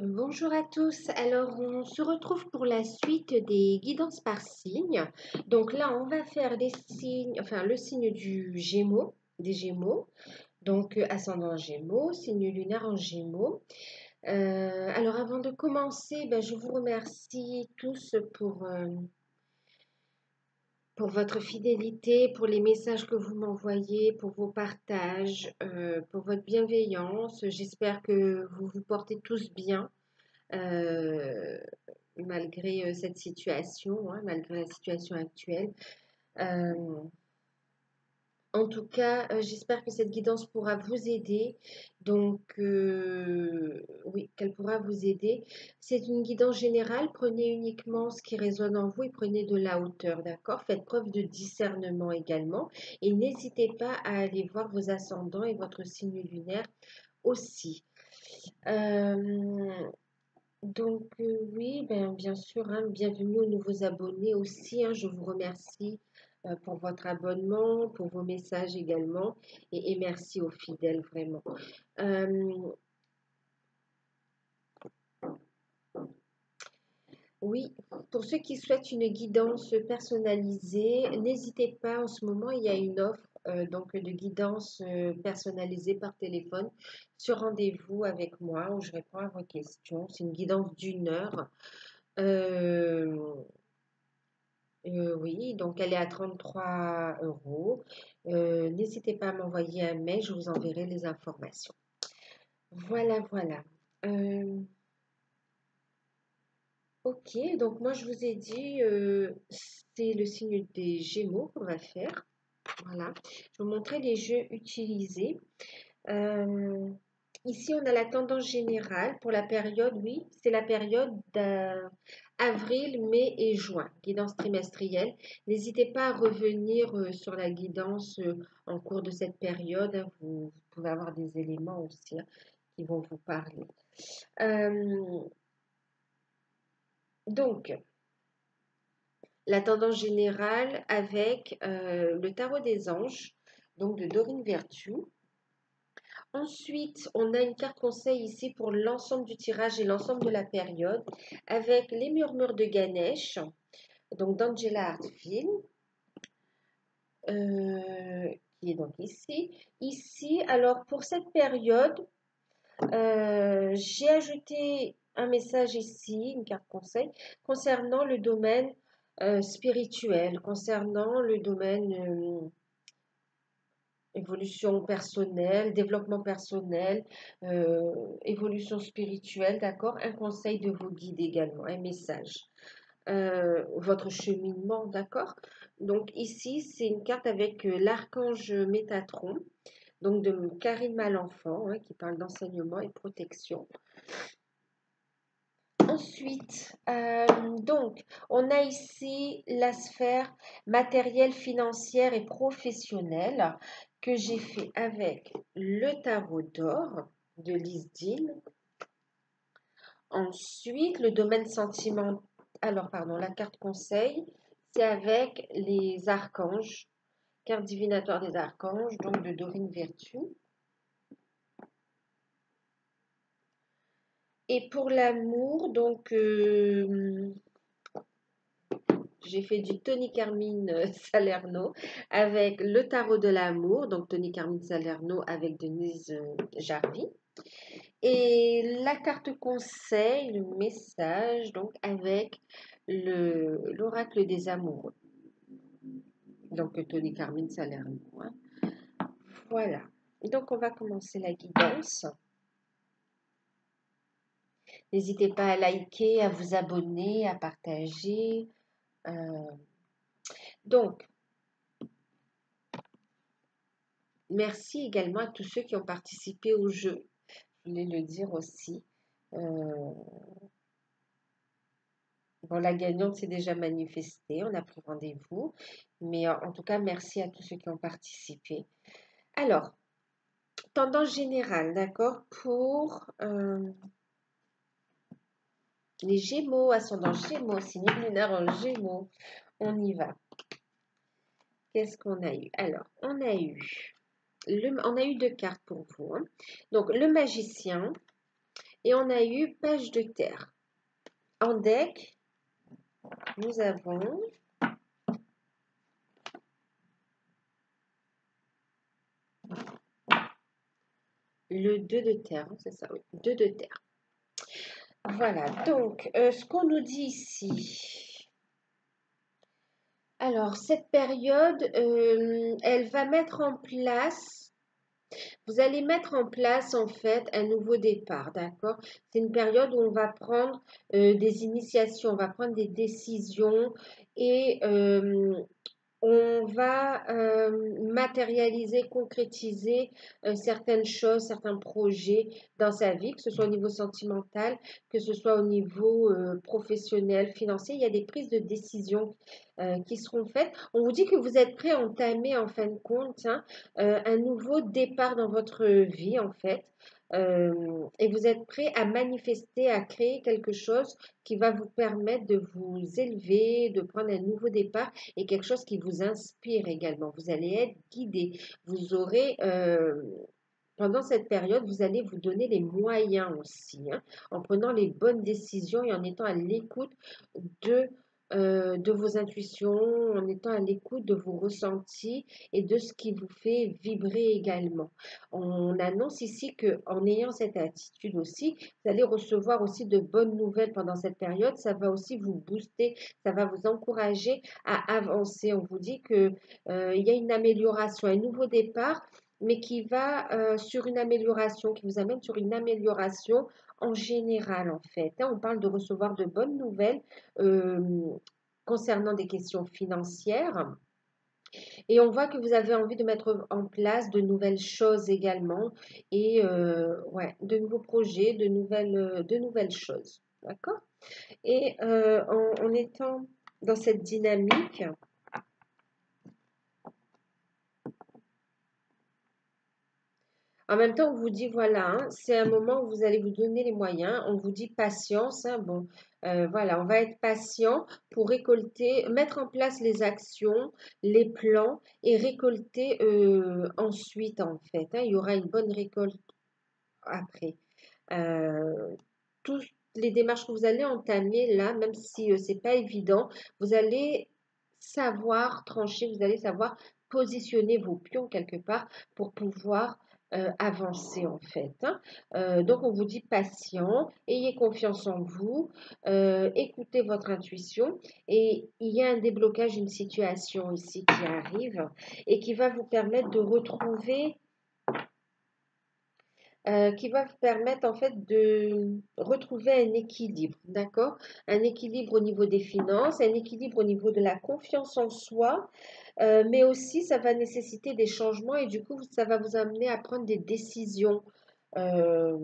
Bonjour à tous. Alors, on se retrouve pour la suite des guidances par signe. Donc là, on va faire les signes, enfin le signe du Gémeaux, des Gémeaux. Donc ascendant Gémeaux, signe lunaire en Gémeaux. Alors, avant de commencer, je vous remercie tous pour votre fidélité, pour les messages que vous m'envoyez, pour vos partages, pour votre bienveillance. J'espère que vous vous portez tous bien. euh, malgré cette situation, hein, malgré la situation actuelle. Euh, En tout cas, j'espère que cette guidance pourra vous aider. Donc, oui, qu'elle pourra vous aider. C'est une guidance générale. Prenez uniquement ce qui résonne en vous et prenez de la hauteur, d'accord? Faites preuve de discernement également. Et n'hésitez pas à aller voir vos ascendants et votre signe lunaire aussi. Euh, donc oui, bien sûr, hein, bienvenue aux nouveaux abonnés aussi, hein, je vous remercie pour votre abonnement, pour vos messages également, et merci aux fidèles vraiment. Euh, oui, pour ceux qui souhaitent une guidance personnalisée, n'hésitez pas, en ce moment, il y a une offre donc de guidance personnalisée par téléphone sur rendez-vous avec moi où je réponds à vos questions. C'est une guidance d'1 heure. Euh, oui, donc elle est à 33 euros. N'hésitez pas à m'envoyer un mail, je vous enverrai les informations. Voilà, voilà. Euh, ok, donc moi je vous ai dit, c'est le signe des Gémeaux qu'on va faire. Voilà, je vais vous montrer les jeux utilisés. Euh, Ici, on a la tendance générale pour la période, oui, c'est la période d'avril, mai et juin, guidance trimestrielle. N'hésitez pas à revenir sur la guidance en cours de cette période, hein. Vous pouvez avoir des éléments aussi, hein, qui vont vous parler. Euh, donc, la tendance générale avec le tarot des anges, donc de Dorine Vertu. Ensuite, on a une carte conseil ici pour l'ensemble du tirage et l'ensemble de la période avec les murmures de Ganesh, donc d'Angela Hartfield, qui est donc ici. Ici, alors pour cette période, j'ai ajouté un message ici, une carte conseil, concernant le domaine spirituel, concernant le domaine évolution personnelle, développement personnel, évolution spirituelle, d'accord? Un conseil de vos guides également, un message. Votre cheminement, d'accord? Donc ici, c'est une carte avec l'archange Métatron, donc de Karine Malenfant, hein, qui parle d'enseignement et protection. Ensuite, donc, on a ici la sphère matérielle, financière et professionnelle que j'ai fait avec le tarot d'or de Lisdine. Ensuite, le domaine sentimental, alors pardon, la carte conseil, c'est avec les archanges, carte divinatoire des archanges, donc de Dorine Vertu. Et pour l'amour, donc j'ai fait du Tony Carmine Salerno avec le tarot de l'amour, donc Tony Carmine Salerno avec Denise Jarvie. Et la carte conseil, le message, donc avec l'oracle des amoureux, donc Tony Carmine Salerno, hein. Voilà. Donc on va commencer la guidance. N'hésitez pas à liker, à vous abonner, à partager. Donc, merci également à tous ceux qui ont participé au jeu. Je voulais le dire aussi. Bon, la gagnante s'est déjà manifestée, on a pris rendez-vous. Mais en tout cas, merci à tous ceux qui ont participé. Alors, tendance générale, d'accord, pour les Gémeaux, ascendant Gémeaux, signe lunaire en Gémeaux. On y va. Qu'est-ce qu'on a eu? Alors, on a eu 2 cartes pour vous, hein. Donc, le magicien Et on a eu page de terre. En deck, nous avons le 2 de terre, hein, c'est ça, oui, 2 de terre. Voilà, donc, ce qu'on nous dit ici. Alors, cette période, elle va mettre en place, vous allez mettre en place en fait un nouveau départ, d'accord? C'est une période où on va prendre des initiations, on va prendre des décisions et on va matérialiser, concrétiser certaines choses, certains projets dans sa vie, que ce soit au niveau sentimental, que ce soit au niveau professionnel, financier. Il y a des prises de décision qui seront faites. On vous dit que vous êtes prêt à entamer en fin de compte hein, un nouveau départ dans votre vie en fait. Et vous êtes prêt à manifester, à créer quelque chose qui va vous permettre de vous élever, de prendre un nouveau départ et quelque chose qui vous inspire également. Vous allez être guidé. Vous aurez, pendant cette période, vous allez vous donner les moyens aussi, hein, en prenant les bonnes décisions et en étant à l'écoute de, de vos intuitions, en étant à l'écoute de vos ressentis et de ce qui vous fait vibrer également. On annonce ici que en ayant cette attitude aussi, vous allez recevoir aussi de bonnes nouvelles pendant cette période. Ça va aussi vous booster, ça va vous encourager à avancer. On vous dit que il y a une amélioration, un nouveau départ mais qui va sur une amélioration, qui vous amène sur une amélioration en général en fait. Hein. On parle de recevoir de bonnes nouvelles euh, concernant des questions financières. Et on voit que vous avez envie de mettre en place de nouvelles choses également et ouais, de nouveaux projets, de nouvelles choses. D'accord? Et en étant dans cette dynamique, en même temps, on vous dit, voilà, hein, c'est un moment où vous allez vous donner les moyens. On vous dit patience. Hein, bon, voilà, on va être patient pour récolter, mettre en place les actions, les plans et récolter ensuite, en fait. Hein, il y aura une bonne récolte après. Euh, Toutes les démarches que vous allez entamer là, même si c'est pas évident, vous allez savoir trancher, vous allez savoir positionner vos pions quelque part pour pouvoir avancer en fait. Hein. Donc on vous dit patient, ayez confiance en vous, écoutez votre intuition et il y a un déblocage, une situation ici qui arrive et qui va vous permettre de retrouver qui va vous permettre en fait de retrouver un équilibre, d'accord? Un équilibre au niveau des finances, un équilibre au niveau de la confiance en soi, mais aussi ça va nécessiter des changements et du coup ça va vous amener à prendre des décisions, euh,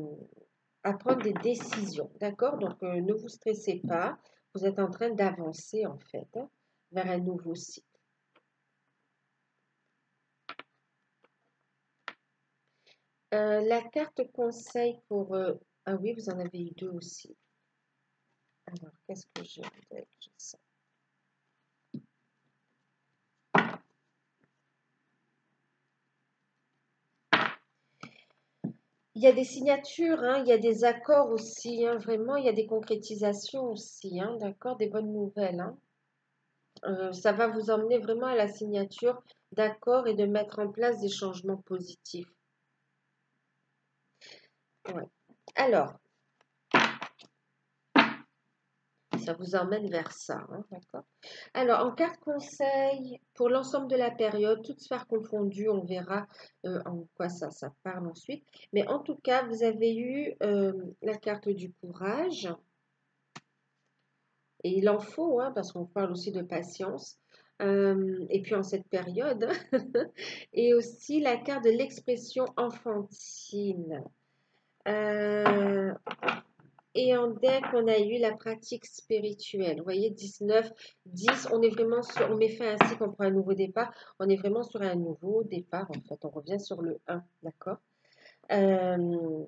d'accord? Donc ne vous stressez pas, vous êtes en train d'avancer en fait hein, vers un nouveau cycle. La carte conseil pour... ah oui, vous en avez eu deux aussi. Alors, qu'est-ce que j'ai avec ça? Il y a des signatures, hein, il y a des accords aussi, hein, vraiment, il y a des concrétisations aussi, hein, d'accord, des bonnes nouvelles. Hein. Ça va vous emmener vraiment à la signature d'accords et de mettre en place des changements positifs. Ouais. Alors, ça vous emmène vers ça, hein, d'accord? Alors, en carte conseil, pour l'ensemble de la période, toutes sphères confondues, on verra en quoi ça parle ensuite. Mais en tout cas, vous avez eu la carte du courage. Et il en faut, hein, parce qu'on parle aussi de patience. Et puis en cette période. Et aussi la carte de l'expression enfantine. Euh, et en deck, on a eu la pratique spirituelle. Vous voyez, 19, 10, on est vraiment sur, on met fin ainsi qu'on prend un nouveau départ. On est vraiment sur un nouveau départ, en fait. On revient sur le 1, d'accord? Euh,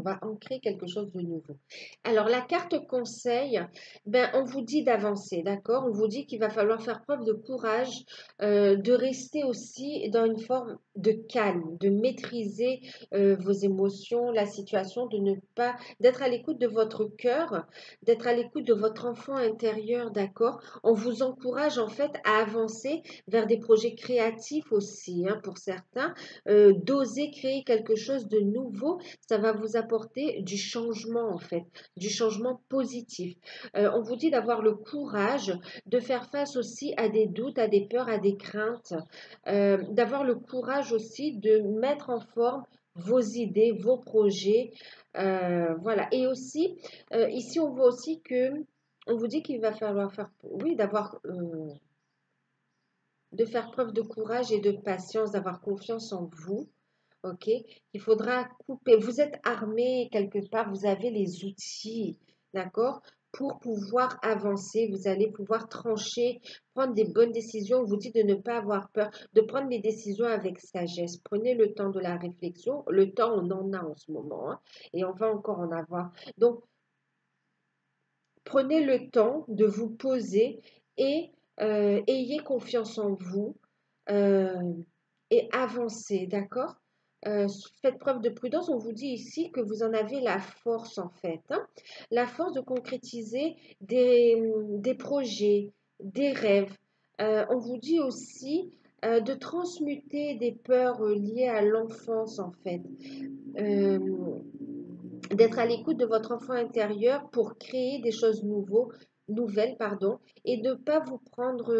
va ancrer quelque chose de nouveau. Alors, la carte conseil, ben, on vous dit d'avancer, d'accord? On vous dit qu'il va falloir faire preuve de courage, de rester aussi dans une forme de calme, de maîtriser vos émotions, la situation, de ne pas, d'être à l'écoute de votre cœur, d'être à l'écoute de votre enfant intérieur, d'accord? On vous encourage en fait à avancer vers des projets créatifs aussi, hein, pour certains, d'oser créer quelque chose de nouveau, ça va vous apporter du changement en fait, du changement positif. On vous dit d'avoir le courage de faire face aussi à des doutes, à des peurs, à des craintes, d'avoir le courage aussi de mettre en forme vos idées, vos projets, voilà. Et aussi, ici on voit aussi que on vous dit qu'il va falloir faire, oui, de faire preuve de courage et de patience, d'avoir confiance en vous. OK? Il faudra couper. Vous êtes armé quelque part, vous avez les outils, d'accord? Pour pouvoir avancer, vous allez pouvoir trancher, prendre des bonnes décisions. On vous dit de ne pas avoir peur, de prendre les décisions avec sagesse. Prenez le temps de la réflexion. Le temps, on en a en ce moment, hein, et on va encore en avoir. Donc, prenez le temps de vous poser et ayez confiance en vous euh, et avancez, d'accord? Faites preuve de prudence. On vous dit ici que vous en avez la force en fait, hein, la force de concrétiser des projets, des rêves. On vous dit aussi de transmuter des peurs liées à l'enfance en fait. Euh, D'être à l'écoute de votre enfant intérieur pour créer des choses nouvelles, pardon, et de ne pas vous prendre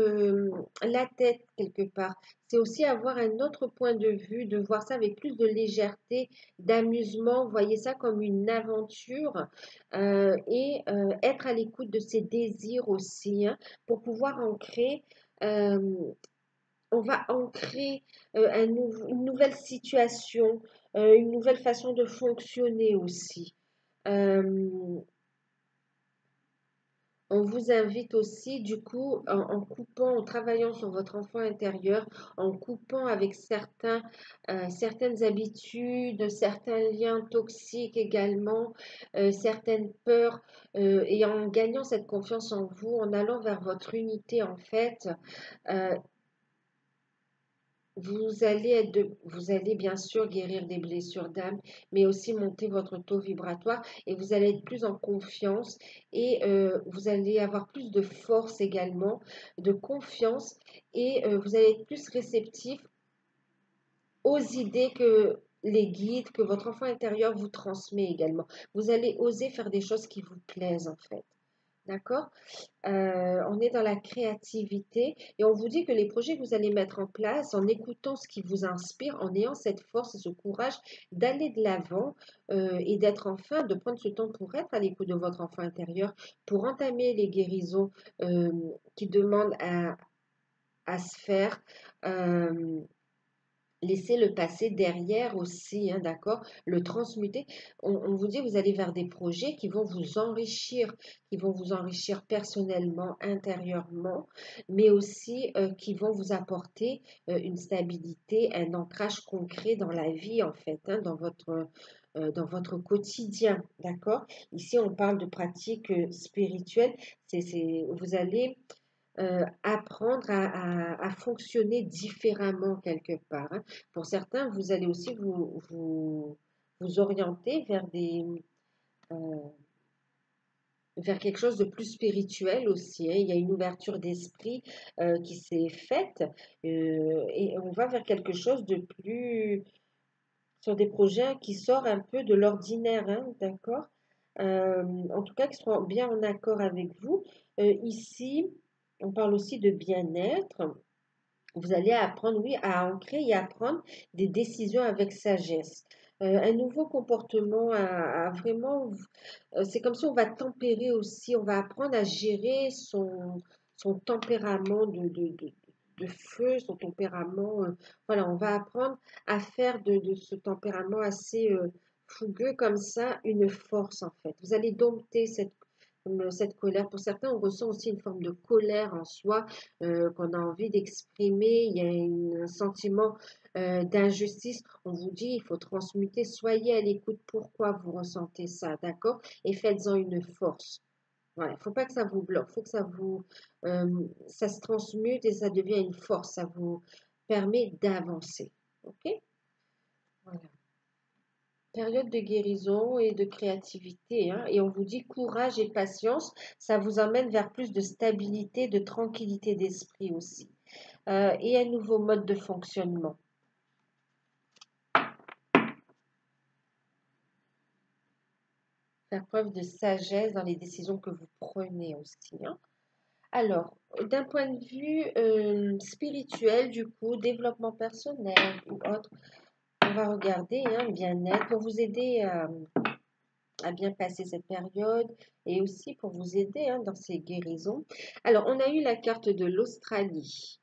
la tête quelque part. C'est aussi avoir un autre point de vue, de voir ça avec plus de légèreté, d'amusement, voyez ça comme une aventure et être à l'écoute de ses désirs aussi, hein, pour pouvoir ancrer. euh, on va ancrer une nouvelle situation, une nouvelle façon de fonctionner aussi. Euh, on vous invite aussi, du coup, en coupant, en travaillant sur votre enfant intérieur, en coupant avec certaines habitudes, certains liens toxiques également, certaines peurs, et en gagnant cette confiance en vous, en allant vers votre unité en fait, euh, vous allez bien sûr guérir des blessures d'âme, mais aussi monter votre taux vibratoire et vous allez être plus en confiance et vous allez avoir plus de force également, de confiance et vous allez être plus réceptif aux idées que les guides, que votre enfant intérieur vous transmet également. Vous allez oser faire des choses qui vous plaisent en fait. D'accord? On est dans la créativité et on vous dit que les projets que vous allez mettre en place, en écoutant ce qui vous inspire, en ayant cette force et ce courage d'aller de l'avant et d'être enfin, de prendre ce temps pour être à l'écoute de votre enfant intérieur, pour entamer les guérisons euh, qui demandent à se faire. euh, Laisser le passé derrière aussi, hein, d'accord? Le transmuter. On vous dit, vous allez vers des projets qui vont vous enrichir personnellement, intérieurement, mais aussi qui vont vous apporter une stabilité, un ancrage concret dans la vie, en fait, hein, dans votre quotidien, d'accord? Ici, on parle de pratiques spirituelles. Vous allez apprendre à fonctionner différemment quelque part, hein. Pour certains, vous allez aussi vous orienter euh, vers quelque chose de plus spirituel aussi, hein. Il y a une ouverture d'esprit qui s'est faite et on va vers quelque chose de plus sur des projets qui sortent un peu de l'ordinaire, hein, d'accord? En tout cas, qui seront bien en accord avec vous. Ici, on parle aussi de bien-être. Vous allez apprendre, oui, à ancrer et à prendre des décisions avec sagesse. Un nouveau comportement, à vraiment, c'est comme si on va tempérer aussi, on va apprendre à gérer son tempérament de feu, son tempérament. Voilà, on va apprendre à faire de ce tempérament assez fougueux comme ça une force en fait. Vous allez dompter cette colère. Pour certains, on ressent aussi une forme de colère en soi qu'on a envie d'exprimer. Il y a un sentiment d'injustice. On vous dit, il faut transmuter. Soyez à l'écoute. Pourquoi vous ressentez ça, d'accord? Et faites-en une force. Voilà, il ne faut pas que ça vous bloque. Il faut que ça se transmute et ça devient une force. Ça vous permet d'avancer. OK? Voilà. Période de guérison et de créativité, hein, et on vous dit courage et patience, ça vous emmène vers plus de stabilité, de tranquillité d'esprit aussi. Et un nouveau mode de fonctionnement. Faire preuve de sagesse dans les décisions que vous prenez aussi, hein. Alors, d'un point de vue spirituel, du coup, développement personnel ou autre, on va regarder, hein, bien-être pour vous aider à bien passer cette période et aussi pour vous aider, hein, dans ces guérisons. Alors, on a eu la carte de l'Australie.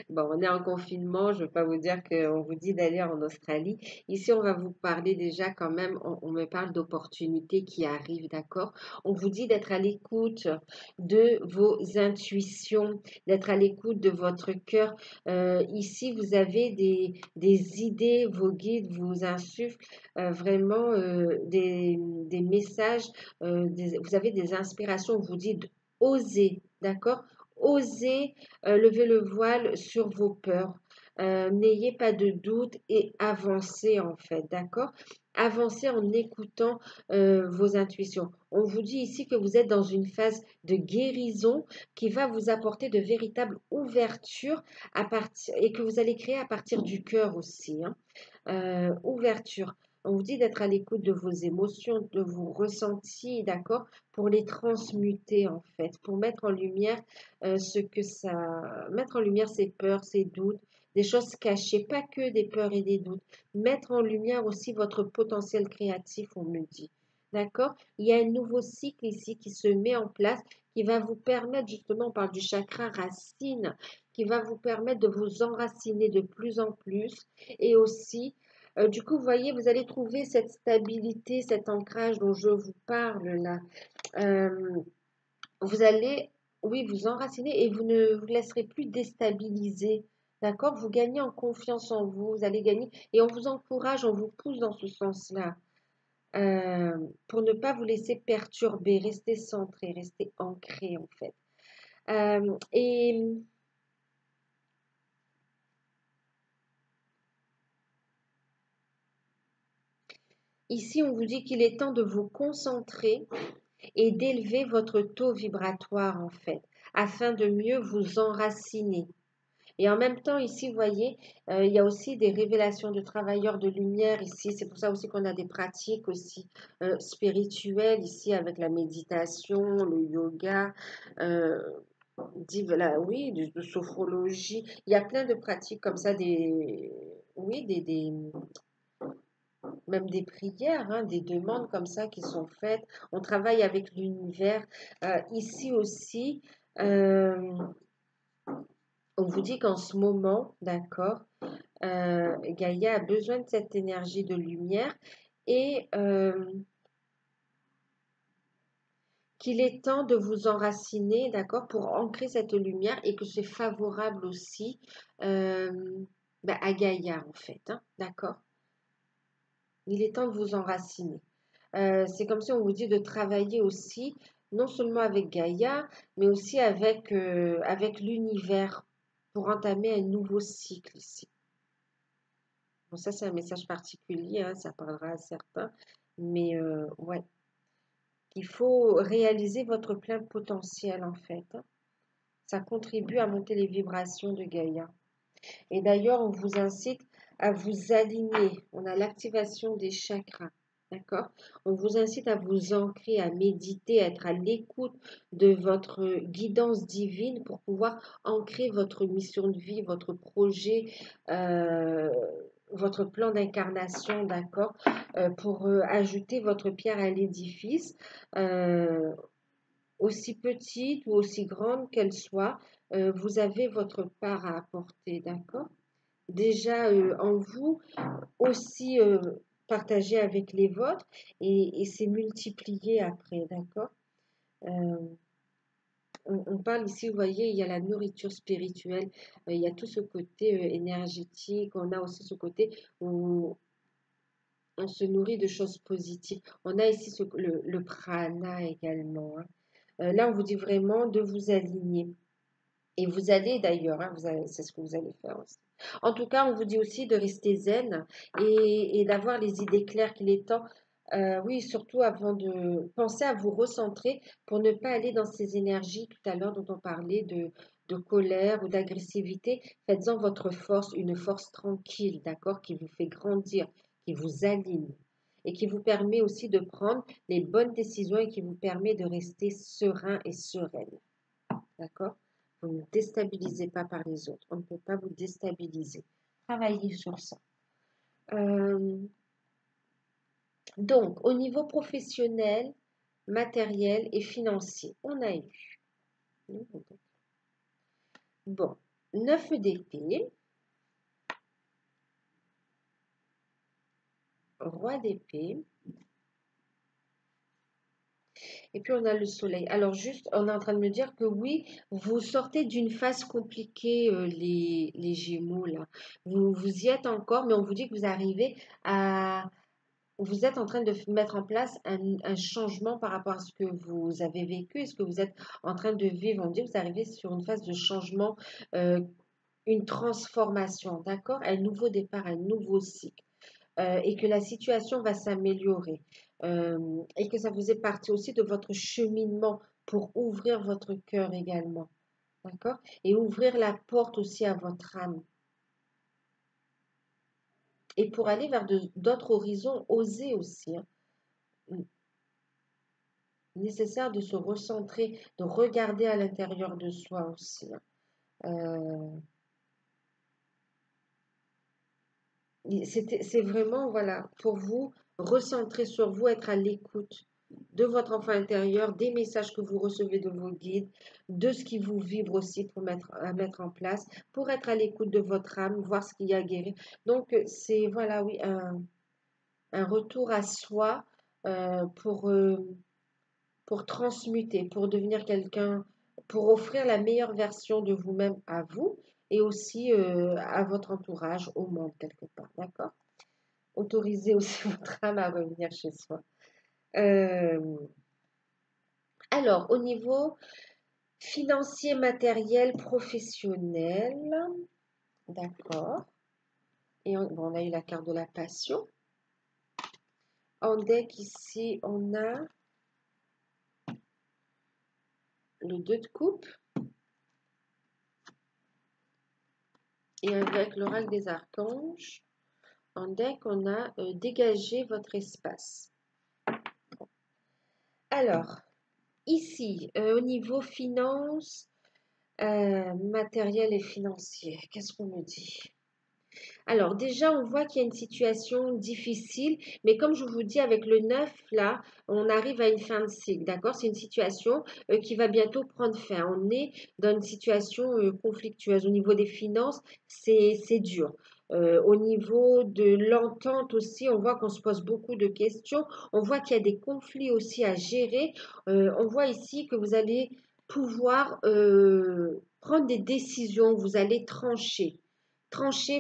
Bon, on est en confinement, je ne veux pas vous dire qu'on vous dit d'aller en Australie. Ici, on va vous parler déjà quand même, on me parle d'opportunités qui arrivent, d'accord? On vous dit d'être à l'écoute de vos intuitions, d'être à l'écoute de votre cœur. Ici, vous avez des idées, vos guides vous insufflent vraiment des messages, vous avez des inspirations, on vous dit d'oser, d'accord? Osez lever le voile sur vos peurs. N'ayez pas de doute et avancez en fait, d'accord? Avancez en écoutant vos intuitions. On vous dit ici que vous êtes dans une phase de guérison qui va vous apporter de véritables ouvertures et que vous allez créer à partir du cœur aussi, hein. Ouverture. On vous dit d'être à l'écoute de vos émotions, de vos ressentis, d'accord? Pour les transmuter en fait, pour mettre en lumière mettre en lumière ses peurs, ses doutes, des choses cachées, pas que des peurs et des doutes. Mettre en lumière aussi votre potentiel créatif, on me dit. D'accord? Il y a un nouveau cycle ici qui se met en place, qui va vous permettre, justement, on parle du chakra racine, qui va vous permettre de vous enraciner de plus en plus et aussi du coup, vous voyez, vous allez trouver cette stabilité, cet ancrage dont je vous parle là. Euh, vous allez, oui, vous enraciner et vous ne vous laisserez plus déstabiliser. D'accord? Vous gagnez en confiance en vous, vous allez gagner et on vous encourage, on vous pousse dans ce sens-là euh, pour ne pas vous laisser perturber, rester centré, rester ancré en fait. Et ici, on vous dit qu'il est temps de vous concentrer et d'élever votre taux vibratoire en fait, afin de mieux vous enraciner. Et en même temps, ici, vous voyez, il y a aussi des révélations de travailleurs de lumière ici. C'est pour ça aussi qu'on a des pratiques aussi spirituelles ici avec la méditation, le yoga, euh, oui, de sophrologie. Il y a plein de pratiques comme ça, oui, même des prières, hein, des demandes comme ça qui sont faites. On travaille avec l'univers. Ici aussi, euh, on vous dit qu'en ce moment, d'accord, Gaïa a besoin de cette énergie de lumière et qu'il est temps de vous enraciner, d'accord, pour ancrer cette lumière et que c'est favorable aussi à Gaïa en fait, hein, d'accord. Il est temps de vous enraciner. C'est comme si on vous dit de travailler aussi, non seulement avec Gaïa, mais aussi avec l'univers pour entamer un nouveau cycle ici. Bon, ça, c'est un message particulier, hein, ça parlera à certains, mais ouais, il faut réaliser votre plein potentiel en fait, hein. Ça contribue à monter les vibrations de Gaïa. Et d'ailleurs, on vous incite à vous aligner. On a l'activation des chakras. D'accord? On vous incite à vous ancrer, à méditer, à être à l'écoute de votre guidance divine pour pouvoir ancrer votre mission de vie, votre projet, euh, votre plan d'incarnation, d'accord? Pour ajouter votre pierre à l'édifice. Euh, Aussi petite ou aussi grande qu'elle soit, vous avez votre part à apporter, d'accord? Déjà en vous, aussi partager avec les vôtres et c'est multiplié après, d'accord? Euh, on parle ici, vous voyez, il y a la nourriture spirituelle, il y a tout ce côté énergétique, on a aussi ce côté où on se nourrit de choses positives. On a ici le prana également, hein. Là, on vous dit vraiment de vous aligner. Et vous allez d'ailleurs, hein, c'est ce que vous allez faire aussi. En tout cas, on vous dit aussi de rester zen et d'avoir les idées claires qu'il est temps. Oui, surtout avant de penser à vous recentrer pour ne pas aller dans ces énergies tout à l'heure dont on parlait de colère ou d'agressivité. Faites-en votre force, une force tranquille, d'accord, qui vous fait grandir, qui vous aligne et qui vous permet aussi de prendre les bonnes décisions et qui vous permet de rester serein et sereine. D'accord? Vous ne déstabilisez pas par les autres. On ne peut pas vous déstabiliser. Travaillez sur ça. Euh, donc, au niveau professionnel, matériel et financier, on a eu. Bon, 9 d'épée, roi d'épée, et puis on a le soleil. Alors juste, on est en train de me dire que oui, vous sortez d'une phase compliquée, les Gémeaux, là. Vous y êtes encore, mais on vous dit que vous arrivez à... Vous êtes en train de mettre en place un changement par rapport à ce que vous avez vécu et ce que vous êtes en train de vivre. On dit que vous arrivez sur une phase de changement, euh, une transformation, d'accord? Un nouveau départ, un nouveau cycle. Et que la situation va s'améliorer. Et que ça faisait partie aussi de votre cheminement pour ouvrir votre cœur également. D'accord? Et ouvrir la porte aussi à votre âme. Et pour aller vers d'autres horizons, oser aussi, hein. Nécessaire de se recentrer, de regarder à l'intérieur de soi aussi, hein. C'est vraiment, voilà, pour vous, recentrer sur vous, être à l'écoute de votre enfant intérieur, des messages que vous recevez de vos guides, de ce qui vous vibre aussi à mettre en place, pour être à l'écoute de votre âme, voir ce qu'il y a à guérir. Donc, c'est, voilà, oui, un retour à soi pour transmuter, pour devenir quelqu'un, pour offrir la meilleure version de vous-même à vous et aussi à votre entourage, au monde quelque part, d'accord? Autorisez aussi votre âme à revenir chez soi. Euh, alors, au niveau financier, matériel, professionnel, d'accord. Et bon, on a eu la carte de la passion. En deck, ici, on a le 2 de coupe. Et avec l'oracle des archanges, en deck, on a dégagé votre espace. Alors, ici, au niveau finance, matériel et financier, qu'est-ce qu'on me dit? Alors déjà, on voit qu'il y a une situation difficile, mais comme je vous dis, avec le 9 là, on arrive à une fin de cycle, d'accord? C'est une situation qui va bientôt prendre fin. On est dans une situation conflictueuse. Au niveau des finances, c'est dur. Au niveau de l'entente aussi, on voit qu'on se pose beaucoup de questions. On voit qu'il y a des conflits aussi à gérer. On voit ici que vous allez pouvoir prendre des décisions, vous allez trancher,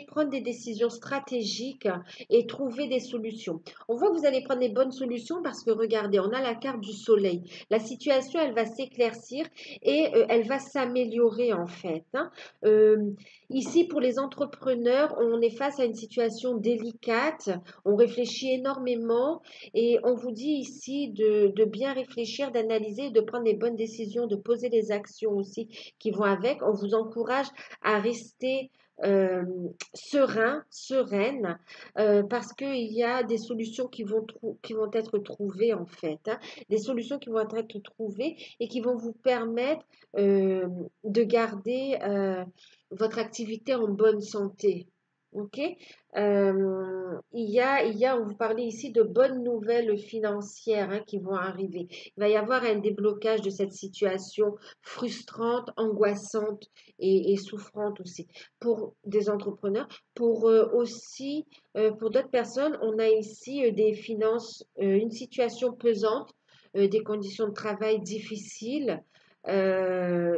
prendre des décisions stratégiques et trouver des solutions. On voit que vous allez prendre les bonnes solutions parce que regardez, on a la carte du soleil. La situation, elle va s'éclaircir et elle va s'améliorer en fait, hein. Ici, pour les entrepreneurs, on est face à une situation délicate. On réfléchit énormément et on vous dit ici de bien réfléchir, d'analyser, de prendre les bonnes décisions, de poser les actions aussi qui vont avec. On vous encourage à rester euh, serein, sereine, parce qu'il y a des solutions qui vont être trouvées en fait, hein. Des solutions qui vont être trouvées et qui vont vous permettre de garder votre activité en bonne santé. Ok. On vous parlait ici de bonnes nouvelles financières qui vont arriver. Il va y avoir un déblocage de cette situation frustrante, angoissante et souffrante aussi pour des entrepreneurs. Pour d'autres personnes, on a ici des finances, une situation pesante, des conditions de travail difficiles,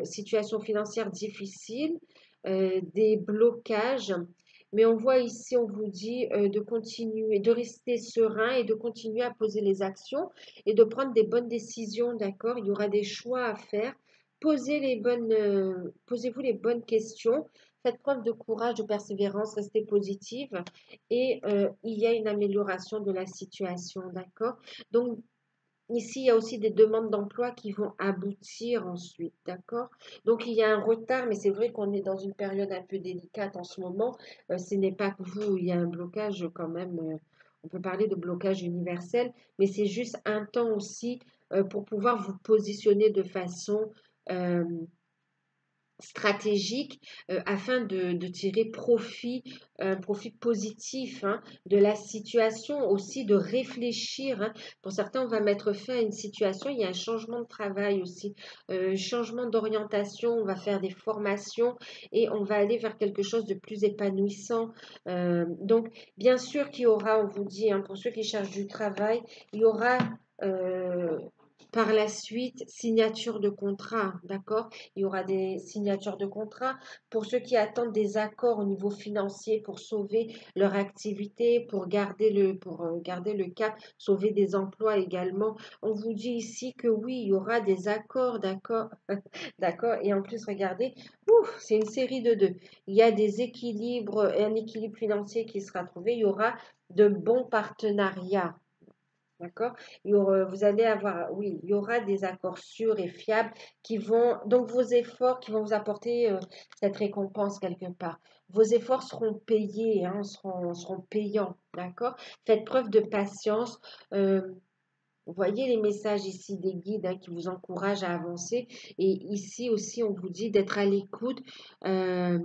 situation financière difficile, des blocages. Mais on voit ici, on vous dit de continuer, de rester serein et de continuer à poser les actions et de prendre des bonnes décisions, d'accord? Il y aura des choix à faire. Posez-vous les bonnes questions. Faites preuve de courage, de persévérance, restez positive et il y a une amélioration de la situation, d'accord? Donc, ici, il y a aussi des demandes d'emploi qui vont aboutir ensuite, d'accord? Donc, il y a un retard, mais c'est vrai qu'on est dans une période un peu délicate en ce moment. Ce n'est pas que vous, il y a un blocage quand même. On peut parler de blocage universel, mais c'est juste un temps aussi pour pouvoir vous positionner de façon euh, stratégique afin de tirer profit, un profit positif de la situation, aussi de réfléchir. Pour certains, on va mettre fin à une situation, il y a un changement de travail aussi, changement d'orientation, on va faire des formations et on va aller vers quelque chose de plus épanouissant. Donc, bien sûr qu'il y aura, on vous dit, pour ceux qui cherchent du travail, il y aura... euh, par la suite, signature de contrat, d'accord? Il y aura des signatures de contrat. Pour ceux qui attendent des accords au niveau financier pour sauver leur activité, pour garder le cap, sauver des emplois également. On vous dit ici que oui, il y aura des accords, d'accord, d'accord. Et en plus, regardez, c'est une série de deux. Il y a des équilibres, un équilibre financier qui sera trouvé. Il y aura de bons partenariats. D'accord? Vous allez avoir, oui, il y aura des accords sûrs et fiables donc vos efforts qui vont vous apporter cette récompense quelque part. Vos efforts seront payés, seront payants, d'accord? Faites preuve de patience. Euh, vous voyez les messages ici des guides qui vous encouragent à avancer. Et ici aussi, on vous dit d'être à l'écoute. euh,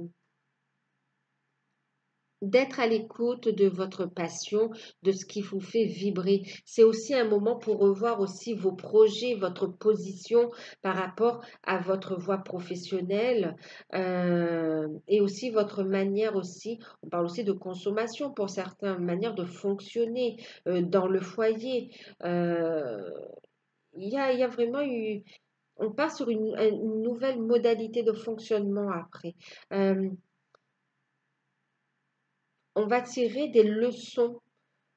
d'être à l'écoute de votre passion, de ce qui vous fait vibrer. C'est aussi un moment pour revoir aussi vos projets, votre position par rapport à votre voie professionnelle et aussi votre manière aussi, on parle aussi de consommation pour certains, manière de fonctionner dans le foyer. Euh, il y a vraiment eu, on part sur une nouvelle modalité de fonctionnement après. Euh, on va tirer des leçons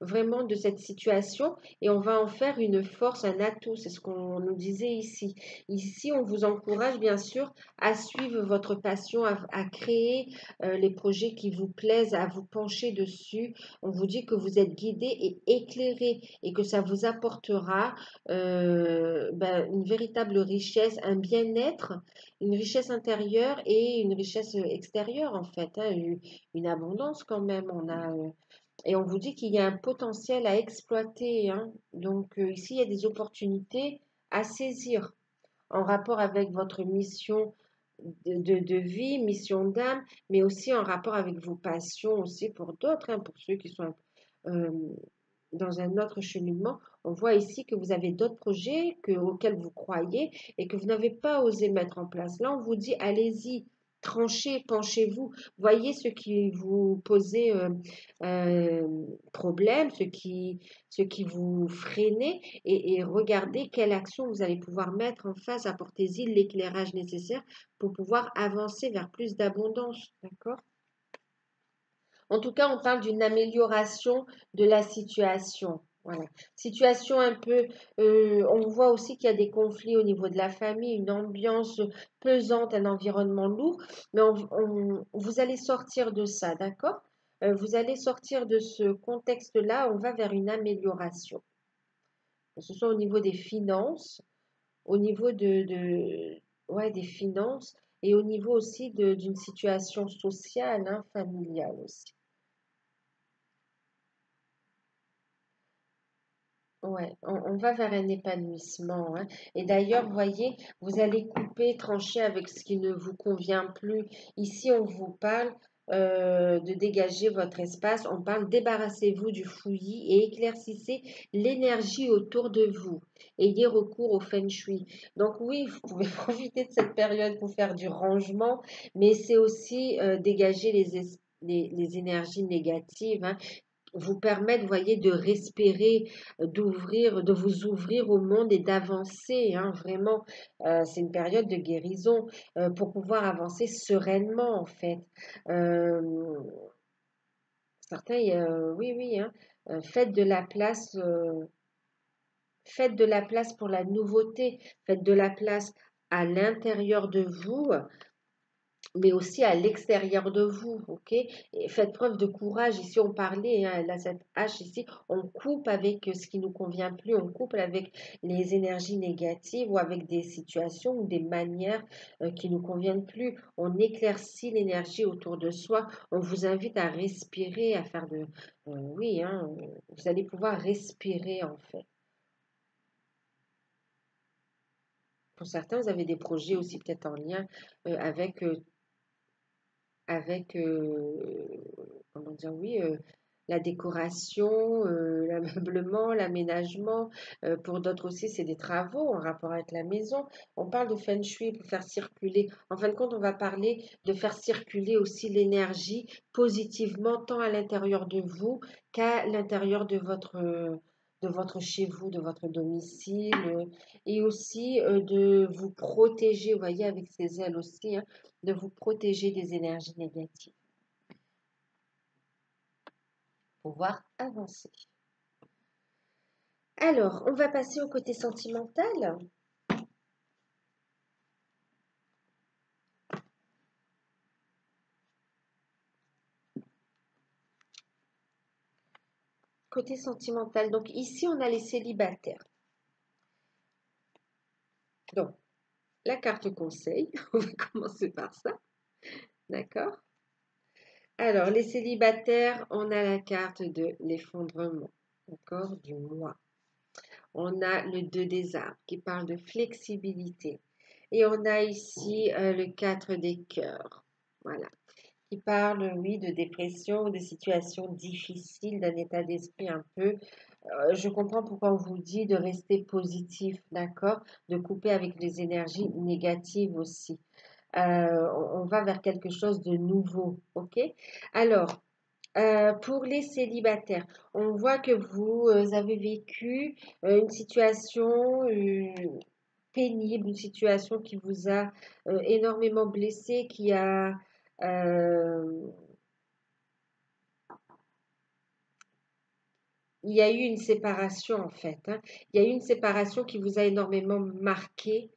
vraiment de cette situation et on va en faire une force, un atout. C'est ce qu'on nous disait ici. Ici, on vous encourage bien sûr à suivre votre passion, à créer les projets qui vous plaisent, à vous pencher dessus. On vous dit que vous êtes guidé et éclairé et que ça vous apportera une véritable richesse, un bien-être, une richesse intérieure et une richesse extérieure en fait, une abondance quand même. Et on vous dit qu'il y a un potentiel à exploiter, hein. Donc ici, il y a des opportunités à saisir en rapport avec votre mission de vie, mission d'âme, mais aussi en rapport avec vos passions aussi pour d'autres, pour ceux qui sont euh, dans un autre cheminement. On voit ici que vous avez d'autres projets auxquels vous croyez et que vous n'avez pas osé mettre en place. Là, on vous dit, allez-y, tranchez, penchez-vous, voyez ce qui vous posait problème, ce qui vous freinait et regardez quelle action vous allez pouvoir mettre en face, apportez-y l'éclairage nécessaire pour pouvoir avancer vers plus d'abondance, d'accord? En tout cas, on parle d'une amélioration de la situation. Voilà. Situation un peu, on voit aussi qu'il y a des conflits au niveau de la famille, une ambiance pesante, un environnement lourd, mais vous allez sortir de ça, d'accord? Vous allez sortir de ce contexte-là, on va vers une amélioration. Que ce soit au niveau des finances, au niveau ouais, des finances et au niveau aussi d'une situation sociale, familiale aussi. Ouais, on va vers un épanouissement, hein. Et d'ailleurs, voyez, vous allez couper, trancher avec ce qui ne vous convient plus. Ici, on vous parle. de dégager votre espace. On parle débarrassez-vous du fouillis et éclaircissez l'énergie autour de vous. Ayez recours au feng shui. Donc oui, vous pouvez profiter de cette période pour faire du rangement, mais c'est aussi dégager les énergies négatives, hein, vous permettre, vous voyez, de respirer, d'ouvrir, de vous ouvrir au monde et d'avancer, hein, vraiment. C'est une période de guérison pour pouvoir avancer sereinement, en fait. Euh, certains, oui, oui, hein, faites de la place. Faites de la place pour la nouveauté, faites de la place à l'intérieur de vous, mais aussi à l'extérieur de vous, ok? Et faites preuve de courage. Ici, on parlait, hein, là, cette hache ici, on coupe avec ce qui nous convient plus, on coupe avec les énergies négatives ou avec des situations ou des manières qui nous conviennent plus. On éclaircit l'énergie autour de soi. On vous invite à respirer, à faire de, oui, hein, vous allez pouvoir respirer en fait. Pour certains, vous avez des projets aussi peut-être en lien avec comment dire, oui, la décoration, l'ameublement, l'aménagement. Pour d'autres aussi, c'est des travaux en rapport avec la maison. On parle de feng shui pour faire circuler. En fin de compte, on va parler de faire circuler aussi l'énergie positivement, tant à l'intérieur de vous qu'à l'intérieur de votre chez vous, de votre domicile, et aussi de vous protéger, vous voyez, avec ces ailes aussi, hein, de vous protéger des énergies négatives, pouvoir avancer. Alors, on va passer au côté sentimental. Côté sentimental, donc ici, on a les célibataires. Donc, la carte conseil, on va commencer par ça, d'accord? Alors, les célibataires, on a la carte de l'effondrement, d'accord, du moi. On a le 2 des arbres qui parle de flexibilité. Et on a ici le 4 des cœurs. Voilà. Qui parle, oui, de dépression ou de situations difficiles, d'un état d'esprit un peu. Je comprends pourquoi on vous dit de rester positif, d'accord? De couper avec les énergies négatives aussi. On va vers quelque chose de nouveau, ok? Alors, pour les célibataires, on voit que vous avez vécu une situation pénible, une situation qui vous a énormément blessé, qui a... euh, il y a eu une séparation en fait, hein. Il y a eu une séparation qui vous a énormément marqué,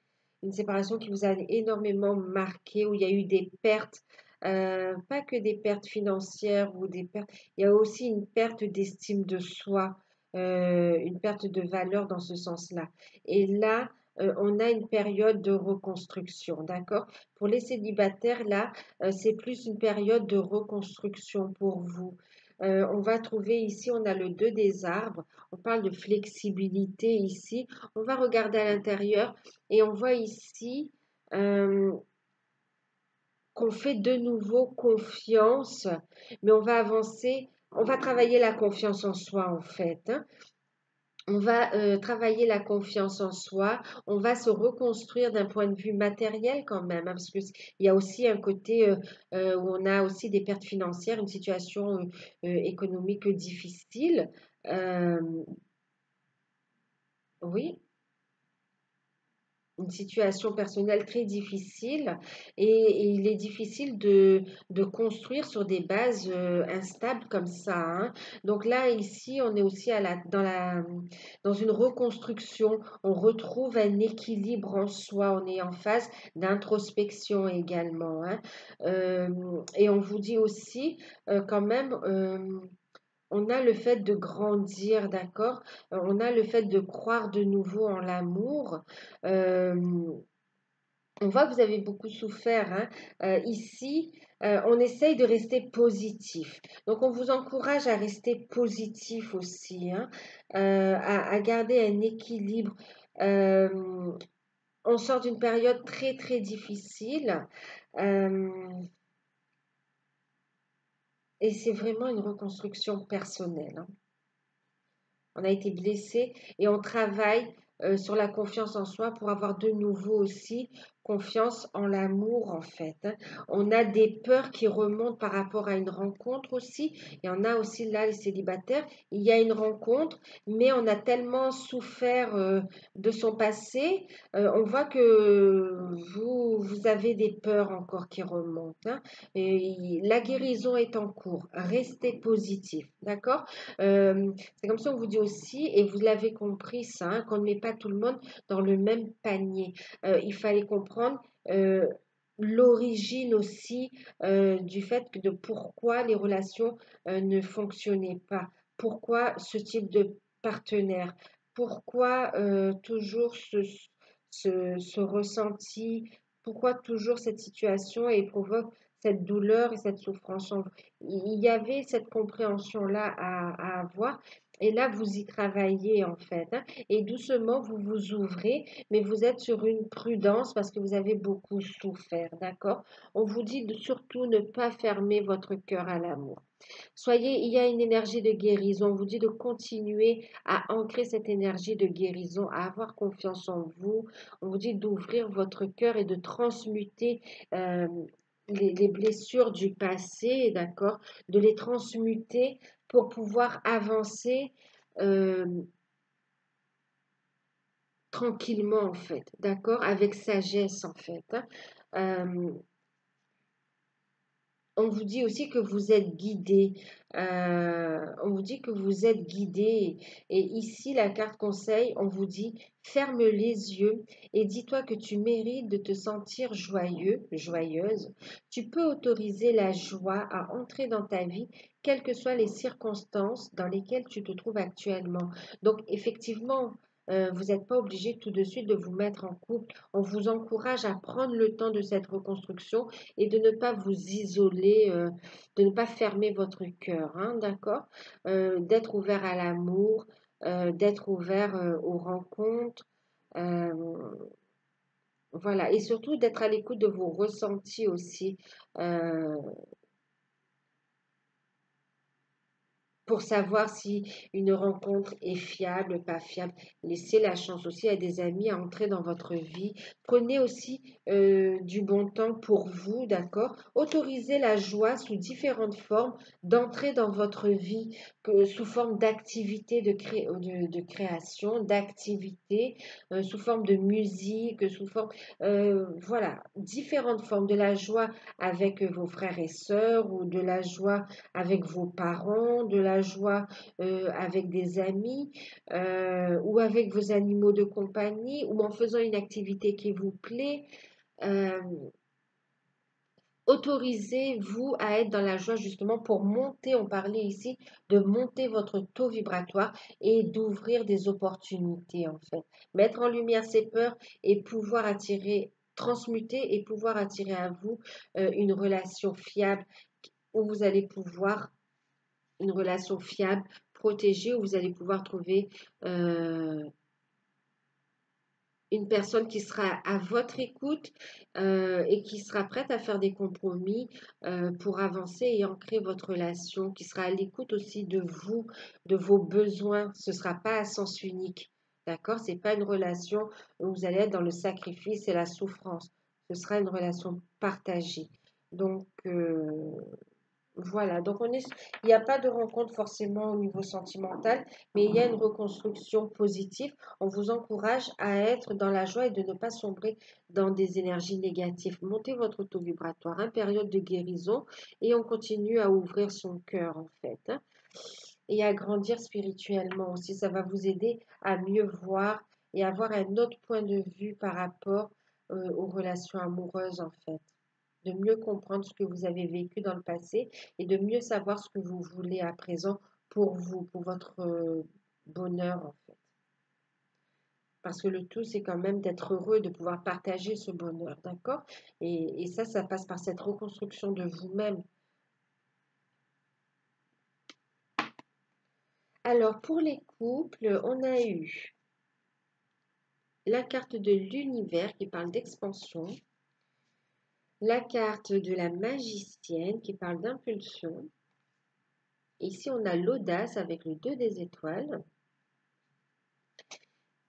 une séparation qui vous a énormément marqué, où il y a eu des pertes, pas que des pertes financières ou des pertes, il y a aussi une perte d'estime de soi, une perte de valeur dans ce sens-là. Et là, on a une période de reconstruction, d'accord? Pour les célibataires, là, c'est plus une période de reconstruction pour vous. On va trouver ici, on a le 2 des arbres. On parle de flexibilité ici. On va regarder à l'intérieur et on voit ici euh, qu'on fait de nouveau confiance, mais on va avancer. On va travailler la confiance en soi en fait, hein. On va travailler la confiance en soi, on va se reconstruire d'un point de vue matériel quand même, hein, parce qu'il y a aussi un côté où on a aussi des pertes financières, une situation économique difficile. Euh, oui, une situation personnelle très difficile et il est difficile de construire sur des bases instables comme ça, hein. Donc là, ici, on est aussi dans une reconstruction. On retrouve un équilibre en soi. On est en phase d'introspection également, hein. Euh, et on vous dit aussi quand même... on a le fait de grandir, d'accord? On a le fait de croire de nouveau en l'amour. Euh, on voit que vous avez beaucoup souffert, hein. Ici, on essaye de rester positif. Donc, on vous encourage à rester positif aussi, hein, à garder un équilibre. Euh, on sort d'une période très, très difficile. Euh, Et c'est vraiment une reconstruction personnelle, hein. On a été blessé et on travaille sur la confiance en soi pour avoir de nouveau aussi confiance en l'amour en fait, hein. On a des peurs qui remontent par rapport à une rencontre aussi. Et on a aussi là les célibataires. Il y a une rencontre, mais on a tellement souffert de son passé. On voit que vous avez des peurs encore qui remontent, hein. Et la guérison est en cours. Restez positif, d'accord? C'est comme ça qu'on vous dit aussi, et vous l'avez compris ça, hein, qu'on ne met pas tout le monde dans le même panier. Il fallait comprendre euh, l'origine aussi du fait de pourquoi les relations ne fonctionnaient pas, pourquoi ce type de partenaire, pourquoi toujours ce ressenti, pourquoi toujours cette situation et provoque cette douleur et cette souffrance en vous. Il y avait cette compréhension-là à avoir. Et là, vous y travaillez en fait, hein. Et doucement, vous vous ouvrez, mais vous êtes sur une prudence parce que vous avez beaucoup souffert, d'accord? On vous dit de surtout ne pas fermer votre cœur à l'amour. Soyez, il y a une énergie de guérison. On vous dit de continuer à ancrer cette énergie de guérison, à avoir confiance en vous. On vous dit d'ouvrir votre cœur et de transmuter euh, les blessures du passé, d'accord? De les transmuter pour pouvoir avancer euh, tranquillement, en fait, d'accord? Avec sagesse, en fait, hein. Euh, On vous dit aussi que vous êtes guidé. On vous dit que vous êtes guidé. Et ici, la carte conseil, on vous dit ferme les yeux et dis-toi que tu mérites de te sentir joyeux, joyeuse. Tu peux autoriser la joie à entrer dans ta vie, quelles que soient les circonstances dans lesquelles tu te trouves actuellement. Donc, effectivement, vous n'êtes pas obligé tout de suite de vous mettre en couple. On vous encourage à prendre le temps de cette reconstruction et de ne pas vous isoler, de ne pas fermer votre cœur, hein, d'accord? D'être ouvert à l'amour, d'être ouvert aux rencontres, euh, voilà, et surtout d'être à l'écoute de vos ressentis aussi. euh, pour savoir si une rencontre est fiable, pas fiable. Laissez la chance aussi à des amis à entrer dans votre vie. Prenez aussi du bon temps pour vous, d'accord? Autorisez la joie sous différentes formes d'entrer dans votre vie, sous forme d'activité de création, d'activité, sous forme de musique, sous forme, voilà, différentes formes de la joie avec vos frères et sœurs ou de la joie avec vos parents, de la joie avec des amis ou avec vos animaux de compagnie ou en faisant une activité qui vous plaît. Euh, Autorisez-vous à être dans la joie justement pour monter, on parlait ici de monter votre taux vibratoire et d'ouvrir des opportunités en fait. Mettre en lumière ses peurs et pouvoir attirer, transmuter et pouvoir attirer à vous une relation fiable où vous allez pouvoir une relation fiable, protégée, où vous allez pouvoir trouver une personne qui sera à votre écoute et qui sera prête à faire des compromis pour avancer et ancrer votre relation, qui sera à l'écoute aussi de vous, de vos besoins. Ce ne sera pas à sens unique. D'accord? Ce n'est pas une relation où vous allez être dans le sacrifice et la souffrance. Ce sera une relation partagée. Donc, voilà, donc il n'y a pas de rencontre forcément au niveau sentimental, mais il y a une reconstruction positive. On vous encourage à être dans la joie et de ne pas sombrer dans des énergies négatives. Montez votre taux vibratoire, une période de guérison, et on continue à ouvrir son cœur en fait, hein, et à grandir spirituellement aussi. Ça va vous aider à mieux voir et avoir un autre point de vue par rapport aux relations amoureuses en fait, de mieux comprendre ce que vous avez vécu dans le passé et de mieux savoir ce que vous voulez à présent pour vous, pour votre bonheur en fait. Parce que le tout, c'est quand même d'être heureux, de pouvoir partager ce bonheur, d'accord? Et ça passe par cette reconstruction de vous-même. Alors, pour les couples, on a eu la carte de l'univers qui parle d'expansion, la carte de la magicienne qui parle d'impulsion, Ici, on a l'audace avec le 2 des étoiles.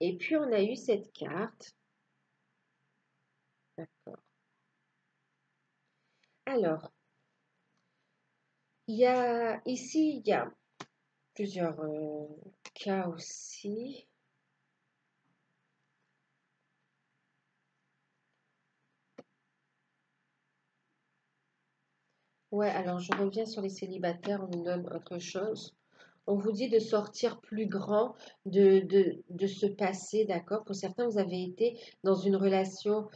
Et puis, on a eu cette carte. D'accord. Alors, ici, il y a plusieurs cas aussi. Ouais, alors je reviens sur les célibataires, on nous donne autre chose. On vous dit de sortir plus grand de ce passé, d'accord? Pour certains, vous avez été dans une relation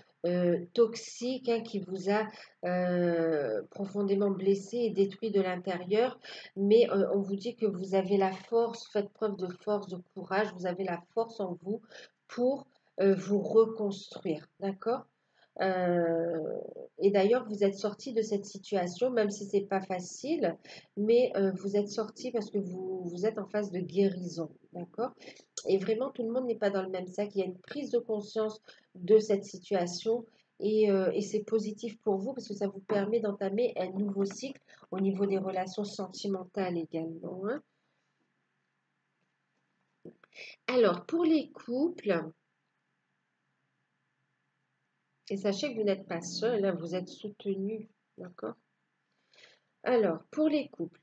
toxique hein, qui vous a profondément blessé et détruit de l'intérieur. Mais on vous dit que vous avez la force, faites preuve de force, de courage, vous avez la force en vous pour vous reconstruire, d'accord? Euh, et d'ailleurs, vous êtes sorti de cette situation, même si c'est pas facile, mais vous êtes sorti parce que vous êtes en phase de guérison, d'accord? Et vraiment, tout le monde n'est pas dans le même sac. Il y a une prise de conscience de cette situation et c'est positif pour vous parce que ça vous permet d'entamer un nouveau cycle au niveau des relations sentimentales également, hein. Alors, pour les couples, et sachez que vous n'êtes pas seul, hein, vous êtes soutenu, d'accord? Alors, pour les couples,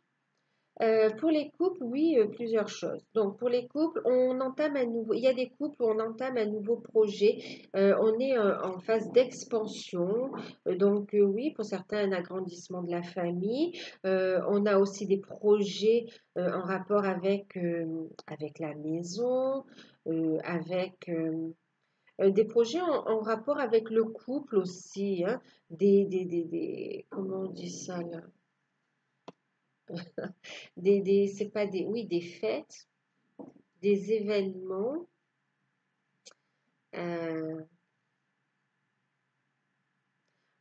oui, plusieurs choses. Donc, pour les couples, il y a des couples où on entame un nouveau projet. On est en phase d'expansion. Donc, oui, pour certains, un agrandissement de la famille. On a aussi des projets en rapport avec la maison, avec des projets en rapport avec le couple aussi, hein. Comment on dit ça là? C'est pas oui, des fêtes, des événements. euh,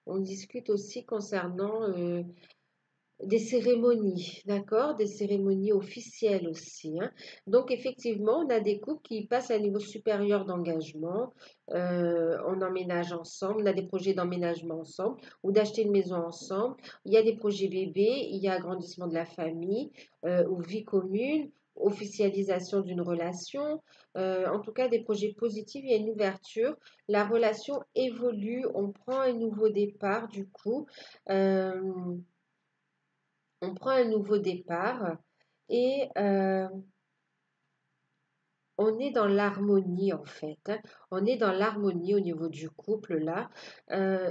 on discute aussi concernant des cérémonies, d'accord? Des cérémonies officielles aussi, hein. Donc, effectivement, on a des couples qui passent à un niveau supérieur d'engagement. On emménage ensemble, on a des projets d'emménagement ensemble ou d'acheter une maison ensemble. Il y a des projets bébés, il y a agrandissement de la famille ou vie commune, officialisation d'une relation. En tout cas, des projets positifs, il y a une ouverture. La relation évolue, on prend un nouveau départ du coup. Euh, on prend un nouveau départ et on est dans l'harmonie en fait, hein. On est dans l'harmonie au niveau du couple là,